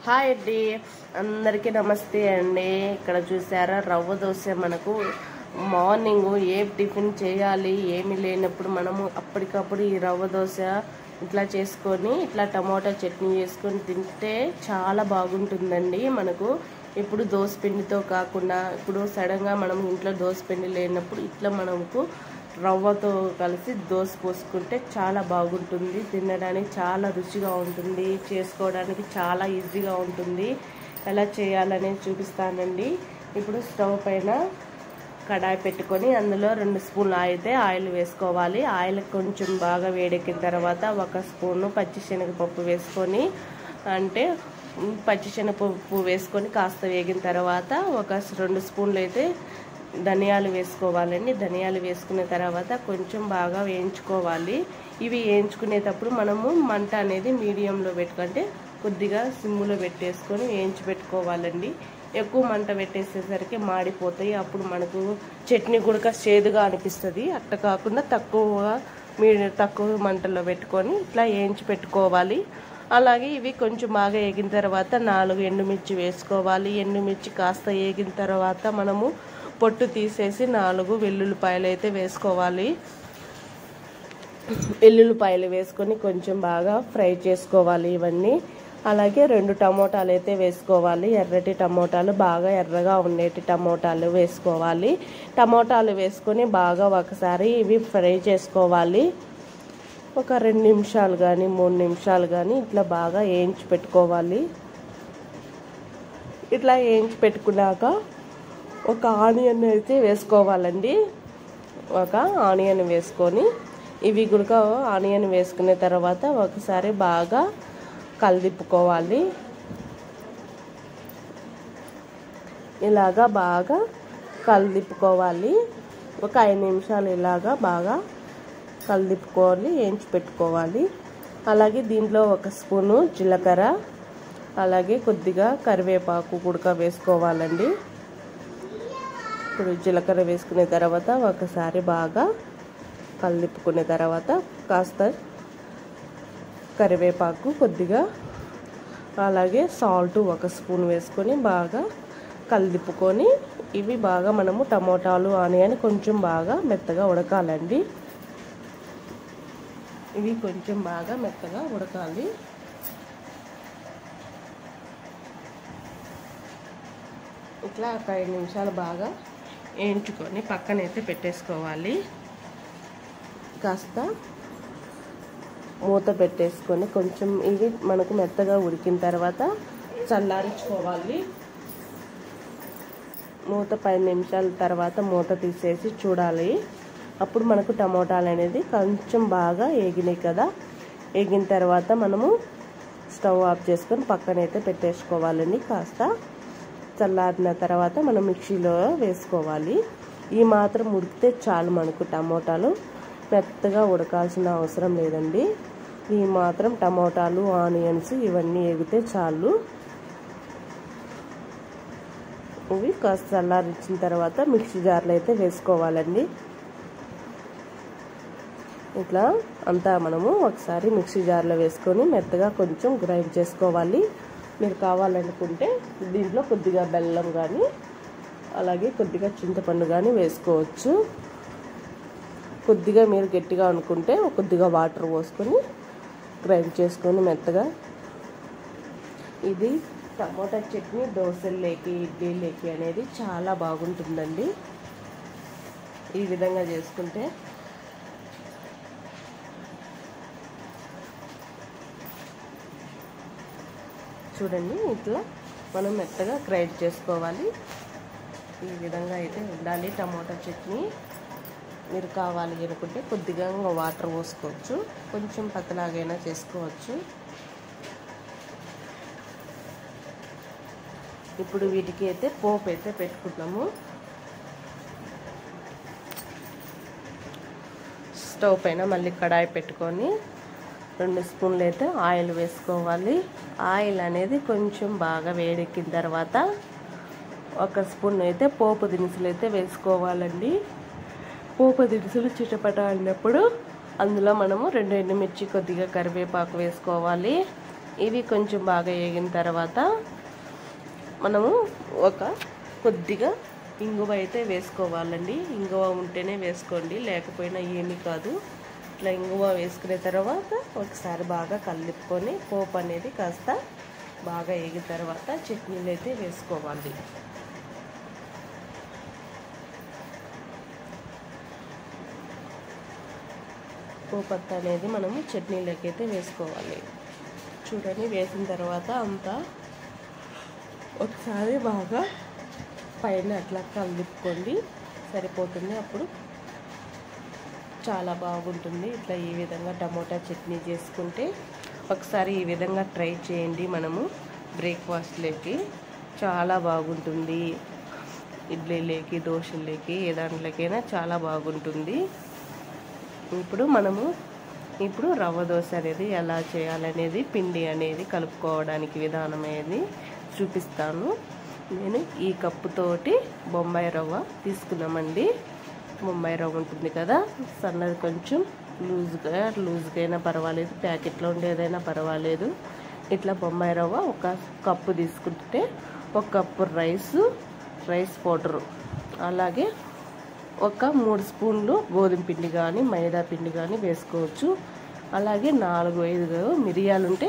Hi అండి, అందరికీ నమస్తే అండి. ఇక్కడ చూసారా రవ్వ దోశ. మనకు మార్నింగ్ ఏ టిఫిన్ చేయాలి ఏమి లేనప్పుడు మనము అప్పటికప్పుడు ఈ రవ్వ దోశ ఇట్లా చేసుకొని ఇట్లా టమోటా చట్నీ చేసుకొని తింటే చాలా బాగుంటుందండి. మనకు ఇప్పుడు దోశ పిండితో కాకుండా ఇప్పుడు సడన్గా మనం ఇంట్లో దోశ పిండి లేనప్పుడు ఇట్లా మనకు రవ్వతో కలిసి దోశ పోసుకుంటే చాలా బాగుంటుంది. తినడానికి చాలా రుచిగా ఉంటుంది, చేసుకోవడానికి చాలా ఈజీగా ఉంటుంది. ఎలా చేయాలనేది చూపిస్తానండి. ఇప్పుడు స్టవ్ పైన కడాయి పెట్టుకొని అందులో 2 స్పూన్లు ఆయిల్ వేసుకోవాలి. ఆయిల్ కొంచెం బాగా వేడెక్కిన తర్వాత 1 స్పూను పచ్చిశనగపప్పు వేసుకొని, అంటే పచ్చిశనగపప్పు వేసుకొని కాస్త వేగిన తర్వాత 2 స్పూన్లు అయితే ధనియాలు వేసుకోవాలండి. ధనియాలు వేసుకున్న తర్వాత కొంచెం బాగా వేయించుకోవాలి. ఇవి వేయించుకునేటప్పుడు మనము మంట అనేది మీడియంలో పెట్టుకుంటే కొద్దిగా సిమ్ములో పెట్టేసుకొని వేయించి పెట్టుకోవాలండి. ఎక్కువ మంట పెట్టేసేసరికి మాడిపోతాయి. అప్పుడు మనకు చట్నీ కూడా చేదుగా అనిపిస్తుంది. అట్లా కాకుండా తక్కువ మంటలో పెట్టుకొని ఇట్లా వేయించి పెట్టుకోవాలి. అలాగే ఇవి కొంచెం బాగా వేగిన తర్వాత 4 ఎండుమిర్చి వేసుకోవాలి. ఎండుమిర్చి కాస్త వేగిన తర్వాత మనము పొట్టు తీసేసి 4 వెల్లుల్లిపాయలు అయితే వేసుకోవాలి. వెల్లుల్లిపాయలు వేసుకొని కొంచెం బాగా ఫ్రై చేసుకోవాలి ఇవన్నీ. అలాగే 2 టమోటాలు అయితే వేసుకోవాలి. ఎర్రటి టమోటాలు, బాగా ఎర్రగా ఉండేటి టమోటాలు వేసుకోవాలి. టమోటాలు వేసుకొని బాగా ఒకసారి ఇవి ఫ్రై చేసుకోవాలి. ఒక 2 నిమిషాలు కానీ 3 నిమిషాలు కానీ ఇట్లా బాగా వేయించి పెట్టుకోవాలి. ఇట్లా వేయించి పెట్టుకున్నాక ఒక ఆనియన్ అయితే వేసుకోవాలండి. ఒక ఆనియన్ వేసుకొని ఇవి కూడా ఆనియన్ వేసుకున్న తర్వాత ఒకసారి బాగా కలిదిప్పుకోవాలి. ఇలాగా బాగా కలిదిప్పుకోవాలి. ఒక 5 నిమిషాలు ఇలాగా బాగా కలిదిప్పుకొని వేయించి పెట్టుకోవాలి. అలాగే దీంట్లో 1 స్పూను జీలకర్ర, అలాగే కొద్దిగా కరివేపాకు కూడా వేసుకోవాలండి. ఇప్పుడు జీలకర్ర వేసుకునే తర్వాత ఒకసారి బాగా కలిదిప్పుకునే తర్వాత కాస్త కరివేపాకు కొద్దిగా, అలాగే సాల్ట్ 1 స్పూన్ వేసుకొని బాగా కలిదిప్పుకొని ఇవి బాగా మనము టమోటాలు ఆనియన్ కొంచెం బాగా మెత్తగా ఉడకాలండి. ఇవి కొంచెం బాగా మెత్తగా ఉడకాలి. ఇట్లా ఒక 5 నిమిషాలు బాగా వేయించుకొని పక్కనైతే పెట్టేసుకోవాలి. కాస్త మూత పెట్టేసుకొని కొంచెం ఇవి మనకు మెత్తగా ఉడికిన తర్వాత చల్లారించుకోవాలి. మూత 10 నిమిషాల తర్వాత మూత తీసేసి చూడాలి. అప్పుడు మనకు టమోటాలు అనేది కొంచెం బాగా వేగినాయి కదా. వేగిన తర్వాత మనము స్టవ్ ఆఫ్ చేసుకొని పక్కనైతే పెట్టేసుకోవాలండి. కాస్త చల్లారిన తర్వాత మనం మిక్సీలో వేసుకోవాలి. ఈ మాత్రం ఉడికితే చాలు. మనకు టమోటాలు మెత్తగా ఉడకాల్సిన అవసరం లేదండి. ఈ మాత్రం టమోటాలు ఆనియన్స్ ఇవన్నీ వేగితే చాలు. ఇవి కాస్త చల్లారించిన తర్వాత మిక్సీ జార్లో అయితే వేసుకోవాలండి. ఇట్లా అంతా మనము ఒకసారి మిక్సీ జార్లో వేసుకొని మెత్తగా కొంచెం గ్రైండ్ చేసుకోవాలి. మీరు కావాలనుకుంటే దీంట్లో కొద్దిగా బెల్లం కానీ అలాగే కొద్దిగా చింతపండు కానీ వేసుకోవచ్చు. కొద్దిగా మీరు గట్టిగా అనుకుంటే కొద్దిగా వాటర్ పోసుకొని గ్రైండ్ చేసుకొని మెత్తగా. ఇది టమోటా చట్నీ దోశల్లోకి ఇడ్లీలోకి అనేది చాలా బాగుంటుందండి. ఈ విధంగా చేసుకుంటే చూడండి. ఇట్లా మనం మెత్తగా గ్రైండ్ చేసుకోవాలి. ఈ విధంగా అయితే ఉండాలి టమోటా చట్నీ. మీరు కావాలి అనుకుంటే కొద్దిగా వాటర్ పోసుకోవచ్చు, కొంచెం పతలాగైనా చేసుకోవచ్చు. ఇప్పుడు వీటికి అయితే పోపు అయితే పెట్టుకుంటాము. స్టవ్ పైన మళ్ళీ కడాయి పెట్టుకొని 2 స్పూన్లు అయితే ఆయిల్ వేసుకోవాలి. ఆయిల్ అనేది కొంచెం బాగా వేడెక్కిన తర్వాత 1 స్పూన్ అయితే పోపు దినుసులు అయితే వేసుకోవాలండి. పోపు దినుసులు చిటపట అన్నప్పుడు అందులో మనము 2 ఎండుమిర్చి కొద్దిగా కరివేపాకు వేసుకోవాలి. ఇవి కొంచెం బాగా వేగిన తర్వాత మనము కొద్దిగా ఇంగువ అయితే వేసుకోవాలండి. ఇంగువ ఉంటేనే వేసుకోండి, లేకపోయినా ఏమీ కాదు. ఇట్లా ఇంగువ వేసుకునే తర్వాత ఒకసారి బాగా కలుపుకొని పోపు అనేది కాస్త బాగా వేగిన తర్వాత చట్నీలు అయితే వేసుకోవాలి. పోపత్త అనేది మనము చట్నీలోకి అయితే వేసుకోవాలి. చూడండి, వేసిన తర్వాత అంతా ఒకసారి బాగా పైన అట్లా కలుపుకోండి, సరిపోతుంది. అప్పుడు చాలా బాగుంటుంది. ఇట్లా ఈ విధంగా టమోటా చట్నీ చేసుకుంటే ఒకసారి ఈ విధంగా ట్రై చేయండి. మనము బ్రేక్ఫాస్ట్లోకి చాలా బాగుంటుంది. ఇడ్లీలోకి, దోశలోకి, ఏ దాంట్లోకైనా చాలా బాగుంటుంది. ఇప్పుడు రవ్వ దోశ అనేది ఎలా చేయాలనేది, పిండి అనేది కలుపుకోవడానికి విధానం అనేది చూపిస్తాను. నేను ఈ కప్పుతోటి బొంబాయి రవ్వ తీసుకున్నామండి. బొంబాయి రవ్వ ఉంటుంది కదా, సన్నది, కొంచెం లూజ్గా అయినా పర్వాలేదు, ప్యాకెట్లో ఉండేదైనా పర్వాలేదు. ఇట్లా బొంబాయి రవ్వ ఒక కప్పు తీసుకుంటే 1 కప్పు రైస్ పౌడరు, అలాగే ఒక 3 స్పూన్లు గోధుమ పిండి కానీ మైదా పిండి కానీ వేసుకోవచ్చు. అలాగే 4-5 మిరియాలు ఉంటే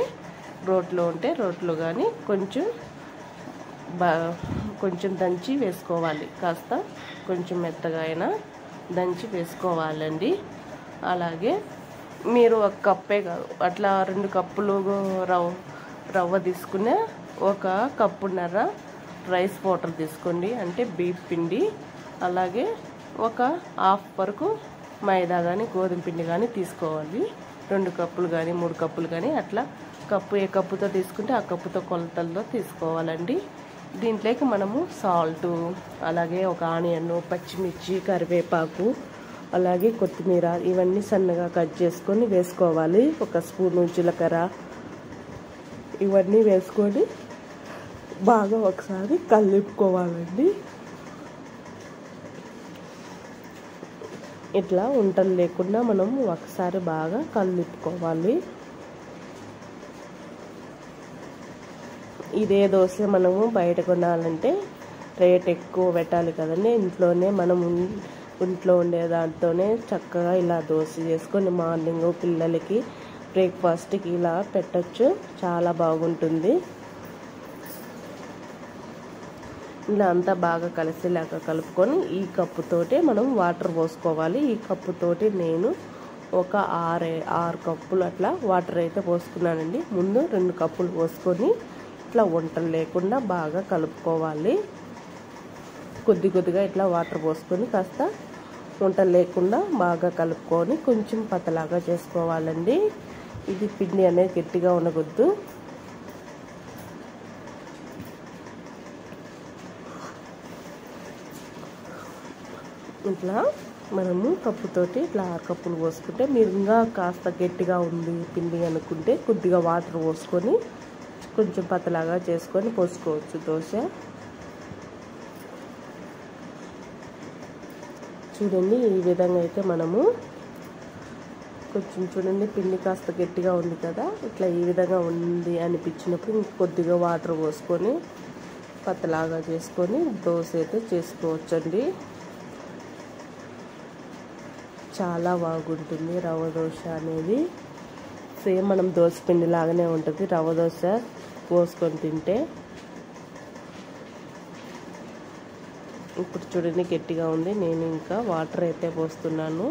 రోట్లో కానీ కొంచెం దంచి వేసుకోవాలి. కాస్త కొంచెం మెత్తగా అయినా దంచి వేసుకోవాలండి. అలాగే మీరు 1 కప్పే కాదు, అట్లా 2 కప్పులు రవ్వ తీసుకునే 1 కప్పున్నర రైస్ పౌడర్ తీసుకోండి, అంటే బీఫ్ పిండి. అలాగే 1/2 వరకు మైదా కానీ గోధుమ పిండి కానీ తీసుకోవాలి. 2 కప్పులు కానీ 3 కప్పులు కానీ అట్లా ఏ కప్పుతో తీసుకుంటే ఆ కప్పుతో కొలతల్లో తీసుకోవాలండి. దీంట్లోకి మనము సాల్ట్, అలాగే 1 ఆనియన్, పచ్చిమిర్చి, కరివేపాకు, అలాగే కొత్తిమీర ఇవన్నీ సన్నగా కట్ చేసుకొని వేసుకోవాలి. 1 స్పూను జీలకర్ర ఇవన్నీ వేసుకొని బాగా ఒకసారి కలుపుకోవాలండి. ఇట్లా ఉంటలు లేకుండా మనం ఒకసారి బాగా కలుపుకోవాలి. ఇదే దోశ మనము బయట కొనాలంటే రేట్ ఎక్కువ పెట్టాలి కదండి. ఇంట్లో ఉండే దాంతోనే చక్కగా ఇలా దోశ చేసుకొని మార్నింగ్ పిల్లలకి బ్రేక్ఫాస్ట్కి ఇలా పెట్టచ్చు, చాలా బాగుంటుంది. ఇలా అంతా బాగా కలిసేలాగా కలుపుకొని ఈ కప్పుతోటే మనం వాటర్ పోసుకోవాలి. ఈ కప్పుతోటి నేను 6 కప్పులు అట్లా వాటర్ అయితే పోసుకున్నానండి. ముందు 2 కప్పులు పోసుకొని ఇట్లా వంటలు లేకుండా బాగా కలుపుకోవాలి. కొద్దిగా ఇట్లా వాటర్ పోసుకొని కాస్త వంటలు లేకుండా బాగా కలుపుకొని కొంచెం పతలాగా చేసుకోవాలండి. ఇది పిండి అనేది గట్టిగా ఉండకూడదు. ఇట్లా మనము కప్పుతోటి ఇట్లా 6 కప్పులు పోసుకుంటే, మీరు ఇంకా కాస్త గట్టిగా ఉంది పిండి అనుకుంటే కొద్దిగా వాటర్ పోసుకొని కొంచెం పతలాగా చేసుకొని పోసుకోవచ్చు దోశ. చూడండి, ఈ విధంగా అయితే మనము కొంచెం చూడండి, పిండి కాస్త గట్టిగా ఉంది కదా, ఇట్లా ఈ విధంగా ఉంది అనిపించినప్పుడు కొద్దిగా వాటర్ పోసుకొని పతలాగా చేసుకొని దోశ అయితే చేసుకోవచ్చండి. చాలా బాగుంటుంది రవ్వ దోశ అనేది. సేమ్ మనం దోశ పిండి లాగానే ఉంటుంది రవ్వ దోశ పోసుకొని తింటే. ఇప్పుడు చూడండి, గట్టిగా ఉంది. నేను ఇంకా వాటర్ అయితే పోస్తున్నాను.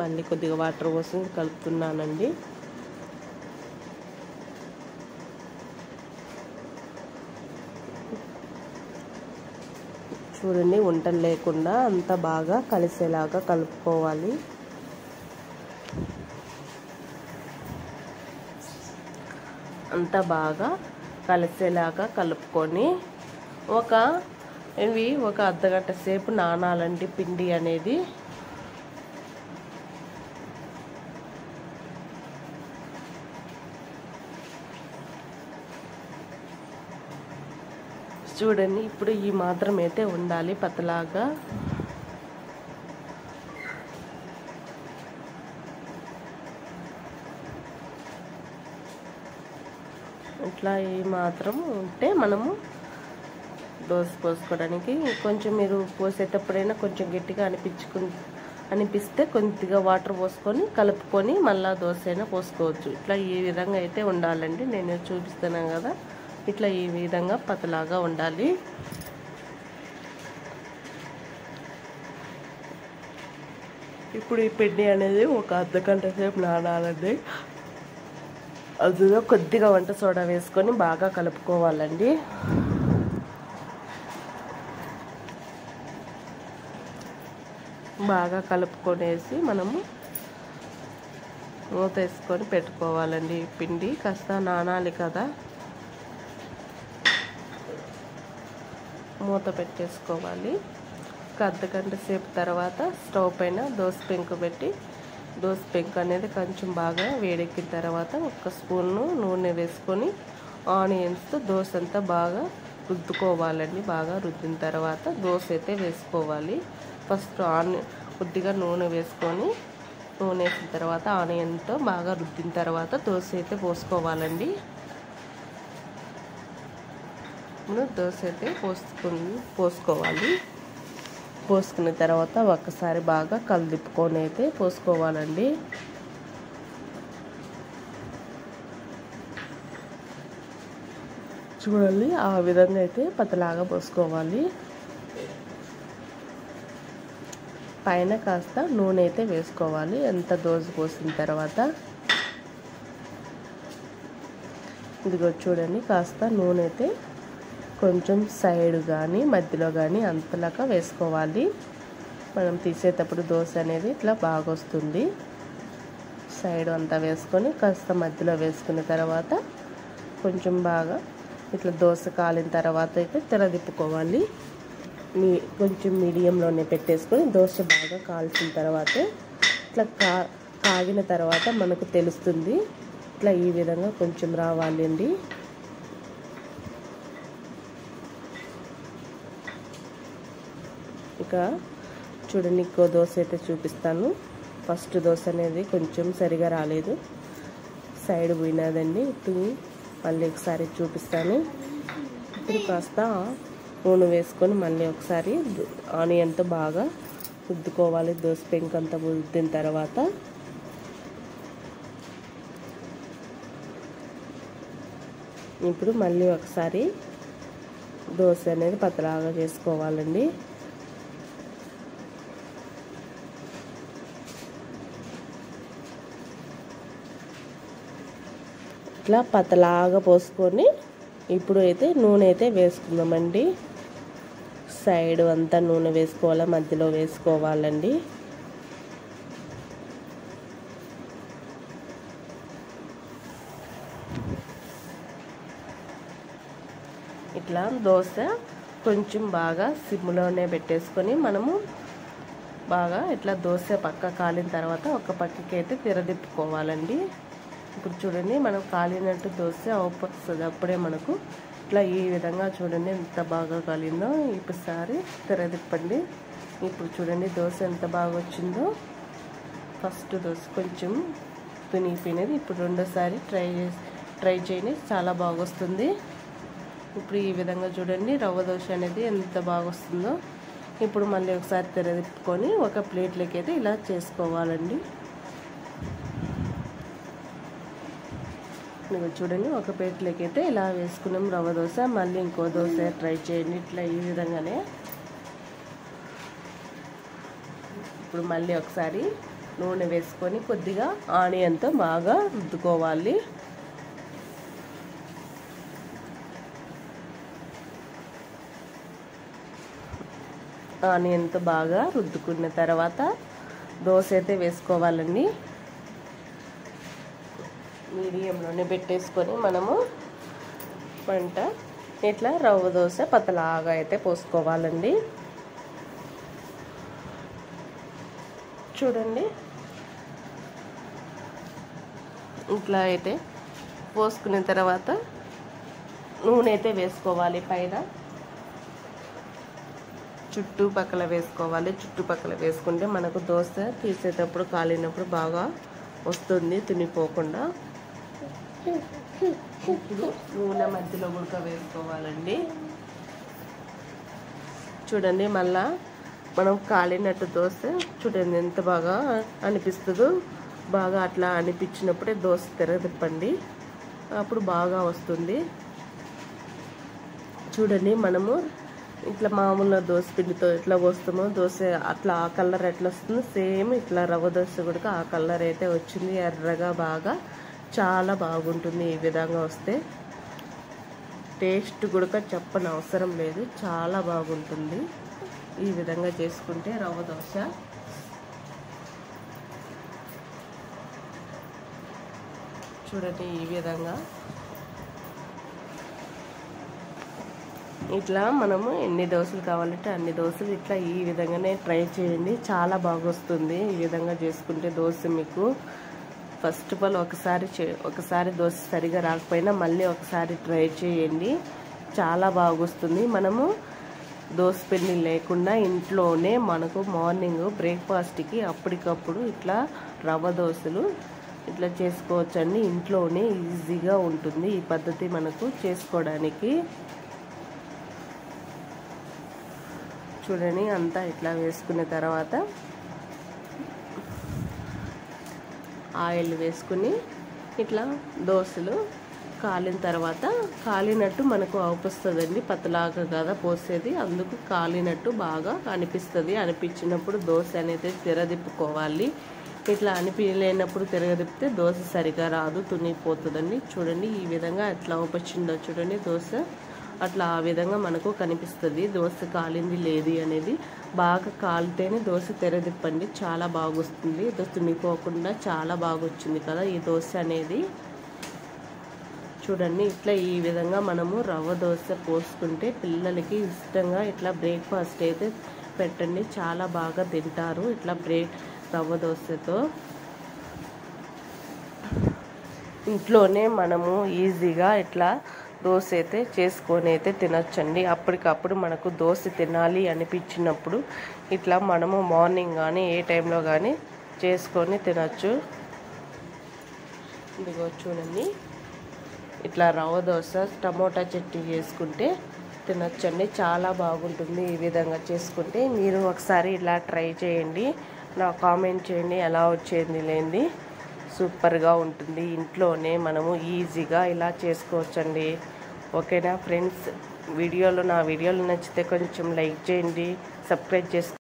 మళ్ళీ కొద్దిగా వాటర్ పోసి కలుపుతున్నానండి. చూడండి, వంటలు లేకుండా అంతా బాగా కలిసేలాగా కలుపుకోవాలి. అంతా బాగా కలిసేలాగా కలుపుకొని ఇవి ఒక అర్ధగంట సేపు నానాలండి పిండి అనేది. చూడండి, ఇప్పుడు ఈ మాత్రం అయితే ఉండాలి పతలాగా. ఇట్లా ఈ మాత్రం ఉంటే మనము దోశ పోసుకోవడానికి. కొంచెం మీరు పోసేటప్పుడైనా కొంచెం గట్టిగా అనిపిస్తే కొద్దిగా వాటర్ పోసుకొని కలుపుకొని మళ్ళీ దోశ అయినా పోసుకోవచ్చు. ఇట్లా ఈ విధంగా అయితే ఉండాలండి. నేను చూపిస్తున్నాను కదా, ఇట్లా ఈ విధంగా పతలాగా ఉండాలి. ఇప్పుడు ఈ పిండి అనేది ఒక అర్ధగంట సేపు నానాలండి. అందులో కొద్దిగా వంట సోడా వేసుకొని బాగా కలుపుకోవాలండి. బాగా కలుపుకొనేసి మనము మూత వేసుకొని పెట్టుకోవాలండి. పిండి కాస్త నానాలి కదా, మూత పెట్టేసుకోవాలి. ఒక అర్ధగంట సేపు తర్వాత స్టవ్ పైన దోశ పెంకు పెట్టి, దోశ పెంకు అనేది కొంచెం బాగా వేడెక్కిన తర్వాత ఒక స్పూను నూనె వేసుకొని ఆనియన్స్తో దోశ అంతా బాగా రుద్దుకోవాలండి. బాగా రుద్దిన తర్వాత దోశ అయితే వేసుకోవాలి. ఫస్ట్ కొద్దిగా నూనె వేసుకొని, నూనె వేసిన తర్వాత ఆనియన్తో బాగా రుద్దిన తర్వాత దోశ అయితే పోసుకోవాలండి. ఇప్పుడు దోశ అయితే పోసుకోవాలి. పోసుకున్న తర్వాత ఒక్కసారి బాగా కలిదిప్పుకొని అయితే పోసుకోవాలండి. చూడండి, ఆ విధంగా అయితే పతలాగా పోసుకోవాలి. పైన కాస్త నూనె అయితే వేసుకోవాలి. ఎంత దోశ పోసిన తర్వాత ఇదిగో చూడండి, కాస్త నూనె అయితే కొంచెం సైడ్ కానీ మధ్యలో కానీ అంతలాగా వేసుకోవాలి. మనం తీసేటప్పుడు దోశ అనేది ఇట్లా బాగా వస్తుంది. సైడ్ అంతా వేసుకొని కాస్త మధ్యలో వేసుకున్న తర్వాత కొంచెం బాగా ఇట్లా దోశ కాలిన తర్వాత అయితే తెరదిప్పుకోవాలి. కొంచెం మీడియంలోనే పెట్టేసుకొని దోశ బాగా కాల్చిన తర్వాత ఇట్లా కాగిన తర్వాత మనకు తెలుస్తుంది. ఇట్లా ఈ విధంగా కొంచెం రావాలి అండి. ఇక చూడండి, ఇంకో దోశ అయితే చూపిస్తాను. ఫస్ట్ దోశ అనేది కొంచెం సరిగా రాలేదు, సైడ్ పోయినదండి. ఇప్పుడు మళ్ళీ ఒకసారి చూపిస్తాను. ఇప్పుడు కాస్త నూనె వేసుకొని మళ్ళీ ఒకసారి ఆనియన్తో బాగా రుద్దుకోవాలి. దోశ పెంకు అంతా రుద్దిన తర్వాత ఇప్పుడు మళ్ళీ ఒకసారి దోశ అనేది పతలాగా చేసుకోవాలండి. ఇట్లా పతలాగా పోసుకొని ఇప్పుడు అయితే నూనె అయితే వేసుకుందామండి. సైడ్ అంతా నూనె వేసుకోవాలి, మధ్యలో వేసుకోవాలండి. ఇట్లా దోశ కొంచెం బాగా సిమ్లోనే పెట్టేసుకొని మనము బాగా ఇట్లా దోశ పక్క కాలిన తర్వాత ఒక పక్కకి అయితే తిరదిప్పుకోవాలండి. ఇప్పుడు చూడండి, మనం కాలినట్టు దోశ వస్తుంది. అప్పుడే మనకు ఇట్లా ఈ విధంగా చూడండి ఎంత బాగా కాలిందో. ఇప్పుడు తెరదిప్పండి. ఇప్పుడు చూడండి దోశ ఎంత బాగా వచ్చిందో. ఫస్ట్ దోశ కొంచెం తునిగిపోయినది. ఇప్పుడు రెండోసారి ట్రై చేయండి, చాలా బాగా వస్తుంది. ఇప్పుడు ఈ విధంగా చూడండి రవ్వ దోశ అనేది ఎంత బాగా వస్తుందో. ఇప్పుడు మళ్ళీ ఒకసారి తెరదిప్పుకొని ఒక ప్లేట్లోకి అయితే ఇలా చేసుకోవాలండి. మీరు చూడండి, ఒక ప్లేట్లోకి అయితే ఇలా వేసుకున్నాం రవ్వ దోశ. మళ్ళీ ఇంకో దోశ ట్రై చేయండి ఇట్లా ఈ విధంగానే. ఇప్పుడు మళ్ళీ ఒకసారి నూనె వేసుకొని కొద్దిగా ఆనియన్తో బాగా రుద్దుకోవాలి. ఆనియన్తో బాగా రుద్దుకున్న తర్వాత దోశ అయితే వేసుకోవాలండి. మీడియంలోనే పెట్టేసుకొని మనము వంట ఇట్లా రవ్వ దోశ పతలాగా అయితే పోసుకోవాలండి. చూడండి, ఇట్లా అయితే పోసుకున్న తర్వాత నూనె అయితే వేసుకోవాలి. పైన చుట్టుపక్కల వేసుకోవాలి. చుట్టుపక్కల వేసుకుంటే మనకు దోశ తీసేటప్పుడు కాలినప్పుడు బాగా వస్తుంది, తునిపోకుండా. ఇప్పుడు నూనె మధ్యలో ఉడక వేసుకోవాలండి. చూడండి మళ్ళా మనం కాలినట్టు దోశ చూడండి ఎంత బాగా అనిపిస్తుందో. బాగా అట్లా అనిపించినప్పుడే దోశ తిరగతిప్పండి, అప్పుడు బాగా వస్తుంది. చూడండి మనము ఇట్లా మామూలుగా దోశ పిండితో ఎట్లా పోస్తామో దోశ అట్లా ఆ కలర్ ఎట్లా వస్తుందో సేమ్ ఇట్లా రవ్వ దోశ కూడా ఆ కలర్ అయితే వచ్చింది, ఎర్రగా బాగా చాలా బాగుంటుంది. ఈ విధంగా వస్తే టేస్ట్ కూడా చెప్పని అవసరం లేదు, చాలా బాగుంటుంది ఈ విధంగా చేసుకుంటే రవ్వ దోశ. చూడండి ఈ విధంగా ఇట్లా మనము ఎన్ని దోశలు కావాలంటే అన్ని దోశలు ఇట్లా ఈ విధంగానే ట్రై చేయండి, చాలా బాగా వస్తుంది ఈ విధంగా చేసుకుంటే దోశ. మీకు ఫస్ట్ ఆఫ్ ఆల్ ఒకసారి దోశ సరిగా రాకపోయినా మళ్ళీ ఒకసారి ట్రై చేయండి, చాలా బాగా వస్తుంది. మనము దోశ పిండి లేకుండా ఇంట్లోనే మనకు మార్నింగ్ బ్రేక్ఫాస్ట్కి అప్పటికప్పుడు ఇట్లా రవ్వ దోశలు ఇట్లా చేసుకోవచ్చండి. ఇంట్లోనే ఈజీగా ఉంటుంది ఈ పద్ధతి మనకు చేసుకోవడానికి. చూడండి అంతా ఇట్లా వేసుకున్న తర్వాత ఆయిల్ వేసుకుని ఇట్లా దోశలు కాలిన తర్వాత కాలినట్టు మనకు అవుపిస్తుందండి, పతలాగా కదా పోసేది, అందుకు కాలినట్టు బాగా అనిపిస్తుంది. అనిపించినప్పుడు దోశ అనేది తిరదిప్పుకోవాలి. ఇట్లా అనిపించలేనప్పుడు తిరగదిప్పితే దోశ సరిగా రాదు, తునిపోతుందండి. చూడండి ఈ విధంగా ఎట్లా అవుపచ్చిందో చూడండి దోశ, అట్లా ఆ విధంగా మనకు కనిపిస్తుంది దోశ కాలింది లేదు అనేది. బాగా కాలితేనే దోశ తెరదిప్పండి, చాలా బాగా వస్తుంది. తునిపోకుండా చాలా బాగా వచ్చింది కదా ఈ దోశ అనేది. చూడండి ఇట్లా ఈ విధంగా మనము రవ్వ దోశ పోసుకుంటే పిల్లలకి ఇష్టంగా ఇట్లా బ్రేక్ఫాస్ట్ అయితే పెట్టండి, చాలా బాగా తింటారు ఇట్లా రవ్వ దోశతో. ఇంట్లోనే మనము ఈజీగా ఇట్లా దోశ అయితే చేసుకొని అయితే తినొచ్చండి. అప్పటికప్పుడు మనకు దోశ తినాలి అనిపించినప్పుడు ఇట్లా మనము మార్నింగ్ కానీ ఏ టైంలో కానీ చేసుకొని తినచ్చు. ఇదిగో చూడండి ఇట్లా రవ్వ దోశ టమోటా చట్నీ చేసుకుంటే తినొచ్చండి, చాలా బాగుంటుంది ఈ విధంగా చేసుకుంటే. మీరు ఒకసారి ఇలా ట్రై చేయండి, నాకు కామెంట్ చేయండి ఎలా వచ్చేది లేనిది. సూపర్గా ఉంటుంది, ఇంట్లోనే మనము ఈజీగా ఇలా చేసుకోవచ్చండి. ఓకేనా ఫ్రెండ్స్, నా వీడియోలు నచ్చితే కొంచెం లైక్ చేయండి, సబ్స్క్రైబ్ చేసుకోండి.